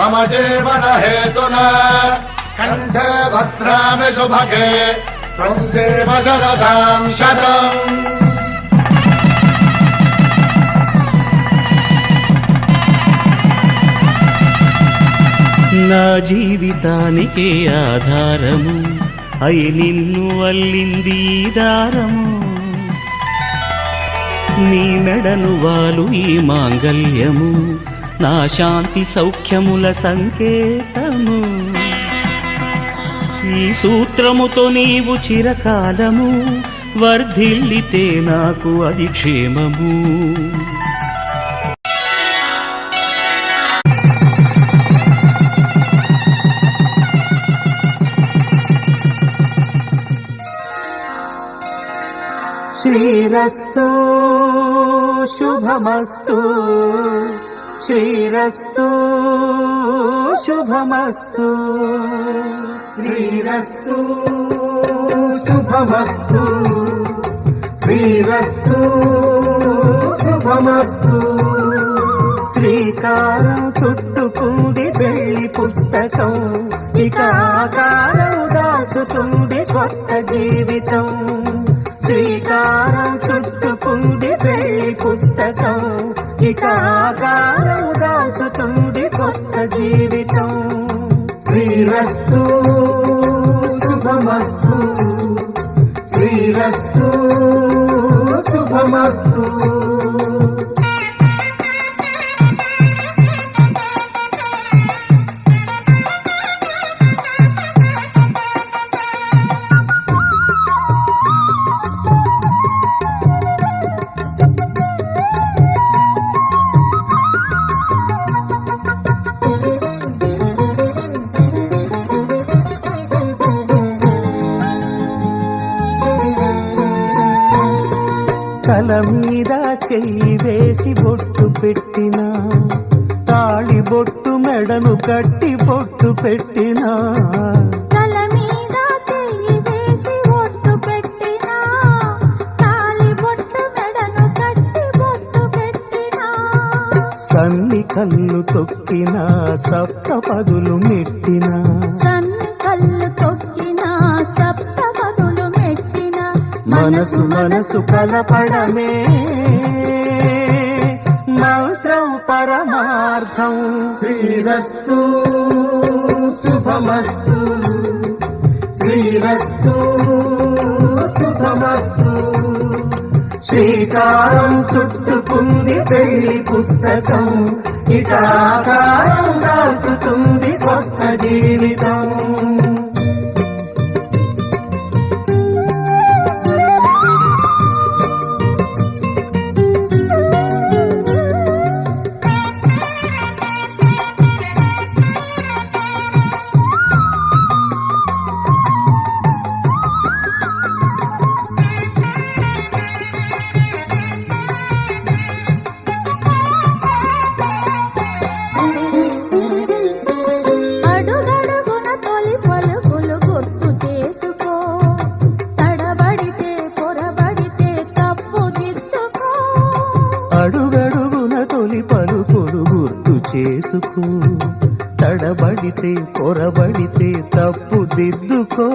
मम जीवन हेतुना कंठे भद्रामि शुभगे त्वं जीव शरदां शतम्। నా జీవితానికి ఆధారము అయి నిన్ను అల్లింది దారము నీ మెడను వాలు ఈ మాంగల్యము నా శాంతి సౌఖ్యముల సంకేతము ఈ సూత్రముతో నీవు చిరకాలము వర్ధిల్లితే నాకు అది క్షేమము। శ్రీరస్తు శుభమస్తు శ్రీరస్తు శుభమస్తు శ్రీరస్తు శుభమస్తు శ్రీరస్తు శుభమస్తు। శ్రీకారం చుట్టుకుంది పెళ్లి పుస్తకం ఇక ఆకారం దాచుతుంది కొత్త జీవితం శ్రీకారం చుట్టుకుంది పెళ్లి పుస్తకం ఇక ఆకారం దాచుతుంది కొత్త జీవితం శ్రీరస్తు శుభమస్తు శ్రీరస్తు శుభమస్తు। తల మీద చెయ్యి వేసి బొట్టు పెట్టినా తాళి బొట్టు మెడను కట్టి బొట్టు పెట్టినా తల మీద చెయ్యి వేసి బొట్టు పెట్టినా తాళి బొట్టు మెడను కట్టి బొట్టు పెట్టినా సన్ని కళ్ళు తొక్కినా సప్త పదులు మెట్టినా సన్ని కళ్ళు తొక్కినా సప్త పదులు మెట్టినా మనసు మనసు కలపడమే మంత్రం పరమార్థం శ్రీరస్తు శుభమస్తు శ్రీరస్తు శుభమస్తు। శ్రీకారం చుట్టుకుంది పెళ్లి పుస్తకం ఇక ఆకారం దాచుతుంది కొత్త జీవితం అడుగడుగున తొలి పలుకులు గుర్తు చేసుకో తడబడితే పొరబడితే తప్పు దిద్దుకో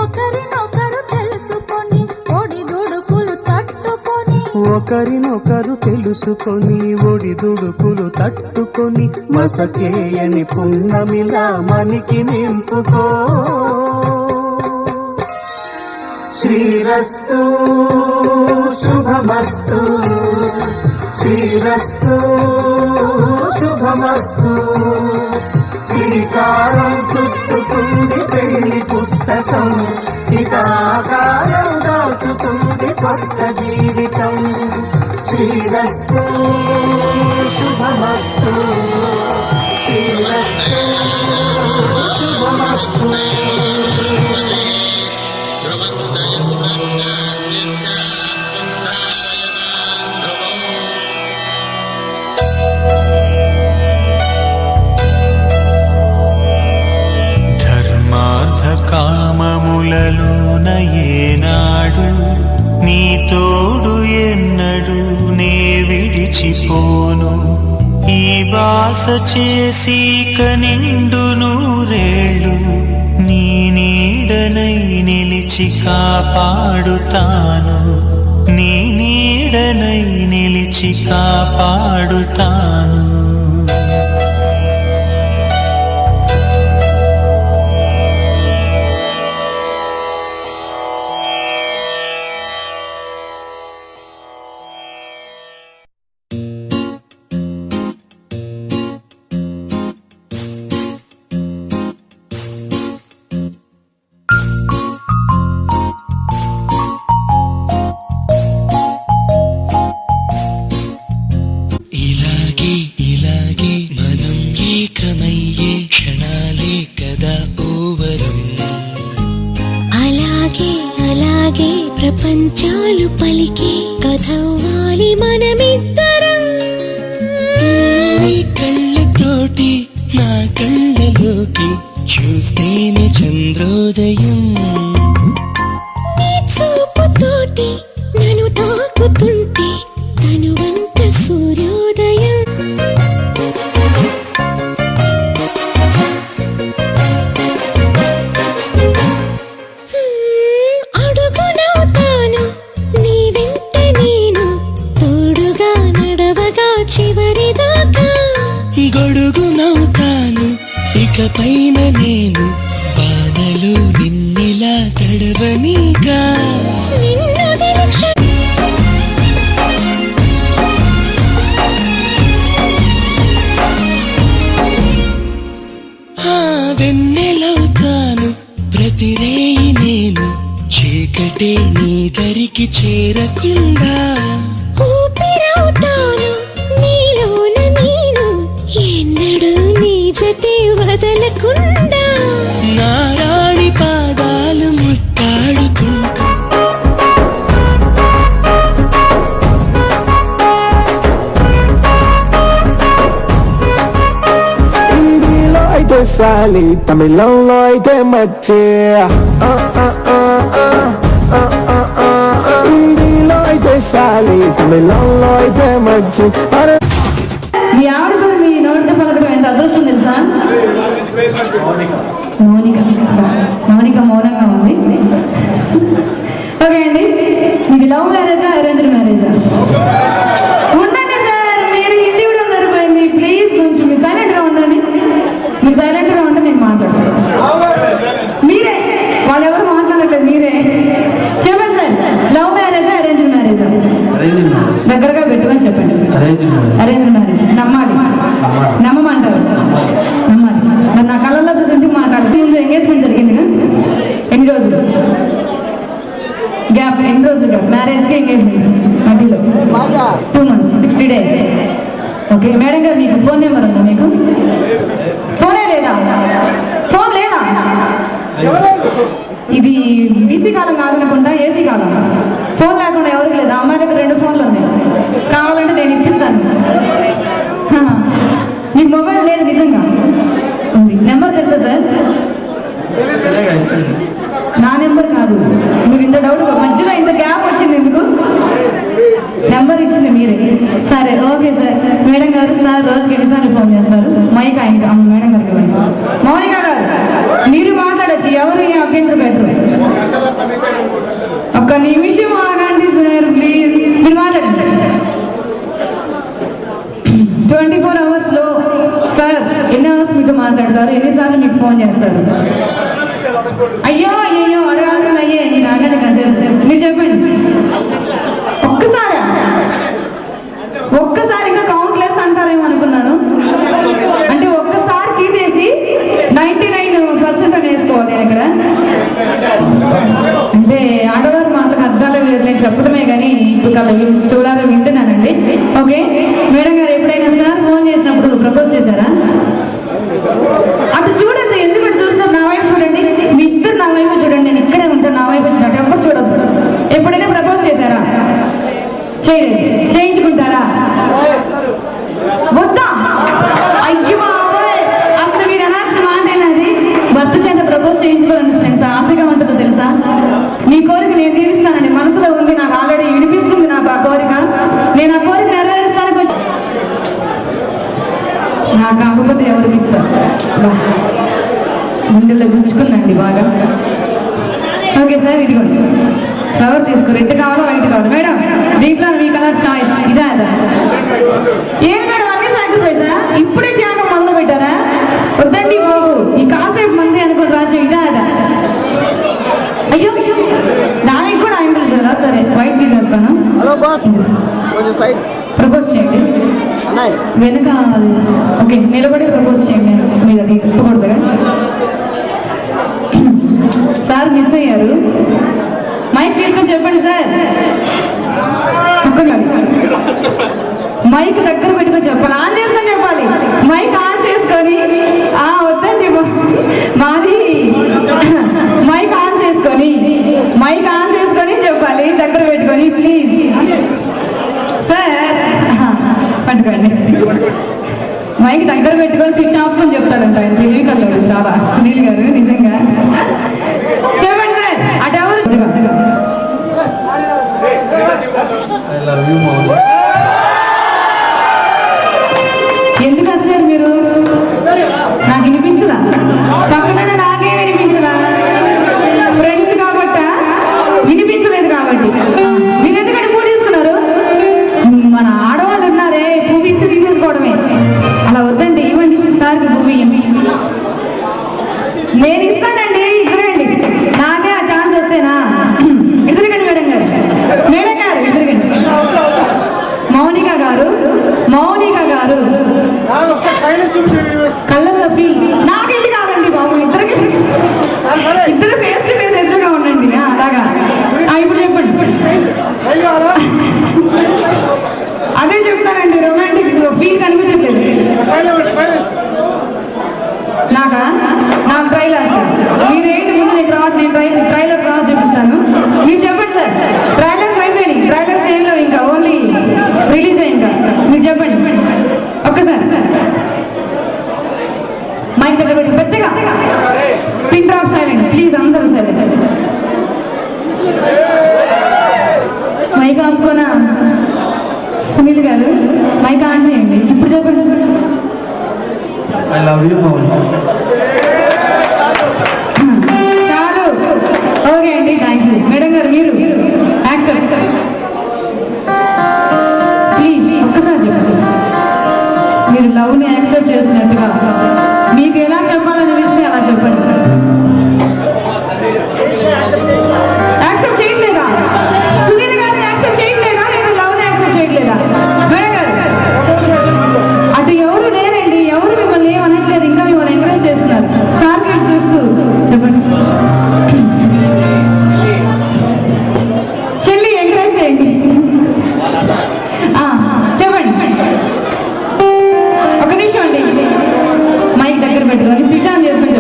ఒకరినొకరు తెలుసుకొని ఒడిదుడుకులు తట్టుకొని ఒకరినొకరు తెలుసుకొని ఒడిదుడుకులు తట్టుకొని మసకేయని పున్నమిలా మనికి నింపుకో శ్రీరస్తు శుభమస్తు శ్రీరస్తు శుభమస్తు। శ్రీకారం చుట్టుకుంది పెళ్లి పుస్తకం ఇక ఆకారం దాచుతుంది కొత్త జీవితం శ్రీరస్తు శుభమస్తు శ్రీరస్తు శుభమస్తు। కామములలోన ఏనాడు నీ తోడు ఎన్నడు నే విడిచిపోను ఈ బాస చేసి కనిండు నూరేళ్ళు నీ నీడనై నిలిచి కాపాడుతాను, నీ నీడనై నిలిచి కాపాడుతాను. ప్రపంచాలు పలికి కథవ్వాలి మనమిద్దరం. నీ కళ్ళతోటి నా కళ్ళలోకి చూస్తేనే చంద్రోదయం, నీ చూపుతోటి నన్ను తాకుతుంటే తనువంత సూర్యోదయం. గొడుగునవుతాను ఇకపైన నేను, బాధలు నిన్నిలా తడవనిగా. వెన్నెలవుతాను ప్రతిరేయి నేను, చీకటే నీ దరికి చేరకుండా. ఊపిరవుతాను నీలోన నేను, ఎన్నడూ నీ జతే వదలకుండా. నారాణి పాదాలు ముట్టాడుకుంటూ హిందీలో అయితే సాలి, తమిళంలో అయితే మచ్చి, హిందీలో అయితే సాలి, తమిళంలో అయితే మచ్చి. మీ ఆవిడ పేరు మీ నోటితో పలకడం ఎంత అదృష్టం తెలుసా? మౌనిక. మౌనిక మౌనంగా ఉంది. ఓకే అండి, మీది లవ్ మ్యారేజా అరేంజ్డ్ మ్యారేజా? ఉండండి సార్, మీరు ఇండివిజువల్ సరిపోయింది. ప్లీజ్ కొంచెం మీరు సైలెంట్గా ఉండండి. మీరు సైలెంట్గా ఉంటే నేను మాట్లాడతాను. మీరే, వాళ్ళు ఎవరు మాట్లాడట్లేదు, మీరే చెప్పండి సార్. లవ్ మ్యారేజా అరేంజ్డ్ మ్యారేజా? దగ్గరగా పెట్టుకొని చెప్పండి. Arranged marriage. నమ్మాలి, నమ్మమంటారు, నమ్మాలి. మరి నా కళ్ళల్లో చూసి ఎందుకు మాట్లాడుతూ? ముందు ఎంగేజ్మెంట్ జరిగిందిగా, ఎన్ని రోజులు గ్యాప్? ఎన్ని రోజులు గ్యాప్? మ్యారేజ్కి ఎంగేజ్మెంట్ మధ్యలో 2 months 60 days. ఓకే మేడం గారు, మీకు ఫోన్ నెంబర్ ఉందా? మీకు ఫోనే లేదా? ఫోన్ లేదా? ఇది బీసీ కాలం కాదనుకుంటా, ఏసీ కాలం. ఫోన్ లేకుండా ఎవరికి లేదా? అమ్మాయి దగ్గర 2 ఫోన్లు ఉన్నాయి, కావాలంటే నేను ఇప్పిస్తాను. మీకు మొబైల్ లేదు నిజంగా? ఉంది. నెంబర్ తెలుసా సార్? నా నెంబర్ కాదు. మీరు ఇంత డౌట్, మధ్యలో ఇంత గ్యాప్ వచ్చింది ఎందుకు? నెంబర్ ఇచ్చింది మీరే. సరే ఓకే సార్. మేడం గారు, సార్ రోజుకి ఎన్నిసార్లు ఫోన్ చేస్తారు? మైక్ ఆయన మేడం గారికి ఇవ్వండి. మౌనిక గారు, మీరు మాట్లాడచ్చు, ఎవరు ఏ అభ్యంతరం పెట్టరు. ఒక్క నిమిషం ఆగండి సార్ ప్లీజ్. మీరు మాట్లాడండి. 24 hours లో సార్ ఎన్ని అవర్స్ మీతో మాట్లాడతారు? ఎన్నిసార్లు మీకు ఫోన్ చేస్తారు? అయ్యో అయ్యో అడగాల్సింది అయ్యే, నేను ఆగండి కాసేపు. మీరు చెప్పండి. ఒక్కసారి ఇంకా కౌంట్లెస్ అంటారేమో అనుకున్నాను. అంటే ఒక్కసారి తీసేసి 99% అని వేసుకోవాలి నేను ఇక్కడ. అంటే ఆడవారి మాటలకు అర్థాలు నేను చెప్పడమే కానీ ఇప్పుడు అలా చూడాలని వింటున్నానండి. ఓకే మేడం గారు, ఎప్పుడైనా సార్ ఫోన్ చేసినప్పుడు ప్రపోజ్ చేశారా? అటు చూడండి, ఎందుకంటే చూస్తున్నారు, నా వైపు చూడండి. మీ ఇద్దరు నా వైపు చూడండి, నేను ఇక్కడే ఉంటాను, నా వైపు చూడండి. ఎవరు చూడదు. ఎప్పుడైనా ప్రపోజ్ చేశారా? చేయలేదు. చేయించుకుంటారా? వద్దా? అయ్యో అసలు మీరు అనాల్సిన మాట అది. భర్త చేత ప్రపోజ్ చేయించుకోవాలని ఎంత ఆశగా ఉంటుందో తెలుసా? మీ కోరిక నేను తీరుస్తానండి, మనసులో ఉంది, నాకు ఆల్రెడీ వినిపిస్తుంది నాకు ఆ కోరిక. నేను ఆ కోరిక నెరవేరుస్తానికి కాకపోతే ఎవరికి ఇస్తారు? గుండెల్లో గుచ్చుకుందండి బాగా. ఓకే సార్, ఇదిగోండి ఫ్లవర్ తీసుకో. రెడ్ కావాలా వైట్ కావాలి? మేడం దీంట్లో మీ కలర్ చాయిస్ ఇదా అదా? ఏం మేడం అన్ని సాక్రిఫైసా? ఇప్పుడే త్యాగం మొదలు పెట్టారా? వద్దండి బాబు, ఈ కాసేపు మంది అనుకోండి రాజు. ఇదా అదా? అయ్యో దానికి కూడా యాంగిల్ కదా. సరే వైట్ తీసేస్తాను. ప్రపోజ్ చేయండి వెనక. ఓకే నిలబడి ప్రపోజ్ చేయండి. మీరు అది ఇప్పకూడదు కదా సార్. మిస్ అయ్యారు. మైక్ తీసుకొని చెప్పండి సార్. మైక్ దగ్గర పెట్టుకొని చెప్పాలి. ఆన్ చేసుకొని చెప్పాలి. మైక్ ఆన్ చేసుకొని వద్దండి మాది మైక్ ఆన్ చేసుకొని చెప్పాలి దగ్గర పెట్టుకొని. ప్లీజ్ సార్ పట్టుకోండి. మైక్ దగ్గర పెట్టుకొని స్విచ్ ఆఫ్ అని చెప్తాడంట ఆయన. తెలివి కల్లోడు చాలా సునీల్ గారు. నిజంగా చెప్పండి సార్. అటు ఎవరు? ఎందుకు సార్ మీరు? నాకు వినిపించదా? పక్కన నాకే వినిపించదా? ఫ్రెండ్స్ కాబట్టా? వినిపించలేదు కాబట్టి. మీరు ఎందుకంటే పువ్వు తీసుకున్నారు? మన ఆడవాళ్ళు ఉన్నారే, పువ్వు ఇస్తే తీసేసుకోవడమే. అలా వద్దండి, ఇవ్వండి సార్కి పువ్వు. నేను ఇస్తానండి. ఇద్దరండి. నాకే ఆ ఛాన్స్ వస్తేనా? ఇద్దరుగండి మేడం గారు. మేడం గారు ఇద్దరుగండి. మౌనిక గారు కళ్ళల్లో ఫీల్. నాకెళ్ళి కాదండి బాబు, ఇద్దరు ఫేస్ టు ఫేస్ ఎదురుగా ఉండండి. అలాగా ఇప్పుడు చెప్పండి. అదే చెప్తానండి. రొమాంటిక్ ఫీల్ కనిపించట్లేదు నాకు ట్రైలర్. మీరేంటి ముందు నేను ట్రైలర్ డ్రా చూపిస్తాను. మీరు చెప్పండి సార్. ట్రైలర్స్ అయిపోయినాయి. ట్రైలర్స్ ఏం లేవు ఇంకా, ఓన్లీ రిలీజ్ అయ్యిందా? మీరు చెప్పండి ఒక్కసారి. మైక్ దగ్గర పెట్టి పెద్దగా పిన్ డ్రాప్ సైలెంట్ ప్లీజ్. అందరూ సరే మైక్ ఆపుకోనా? సునీల్ గారు మైక్ ఆన్ చేయండి. ఇప్పుడు చెప్పండి. చాలు. ఓకే అండి, థ్యాంక్ యూ. మేడం గారు మీరు యాక్సెప్ట్ ప్లీజ్. ఒక్కసారి చెప్పండి. మీరు లవ్ని యాక్సెప్ట్ చేస్తున్నట్టుగా మీకు ఎలా చెప్పాలనిపిస్తే అలా చెప్పండి. యాక్సెప్ట్ చేయట్లేదా? సునీల్ గారిని యాక్సెప్ట్ చేయట్లేదా? లేదా లవ్ని యాక్సెప్ట్ చేయట్లేదా? మేడం గారు అటు ఎవరు లేరండి. ఎవరు మిమ్మల్ని ఏమనట్లేదు. ఇంకా మిమ్మల్ని ఎంకరేజ్ చేస్తున్నారు. సార్కి చూస్తూ చెప్పండి. చెల్లి ఎంకరేజ్ చేయండి. చెప్పండి. ఒక నిమిషం అండి. మైక్ దగ్గర పెట్టుకొని స్విచ్ ఆన్ చేసుకొని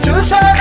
చూసాక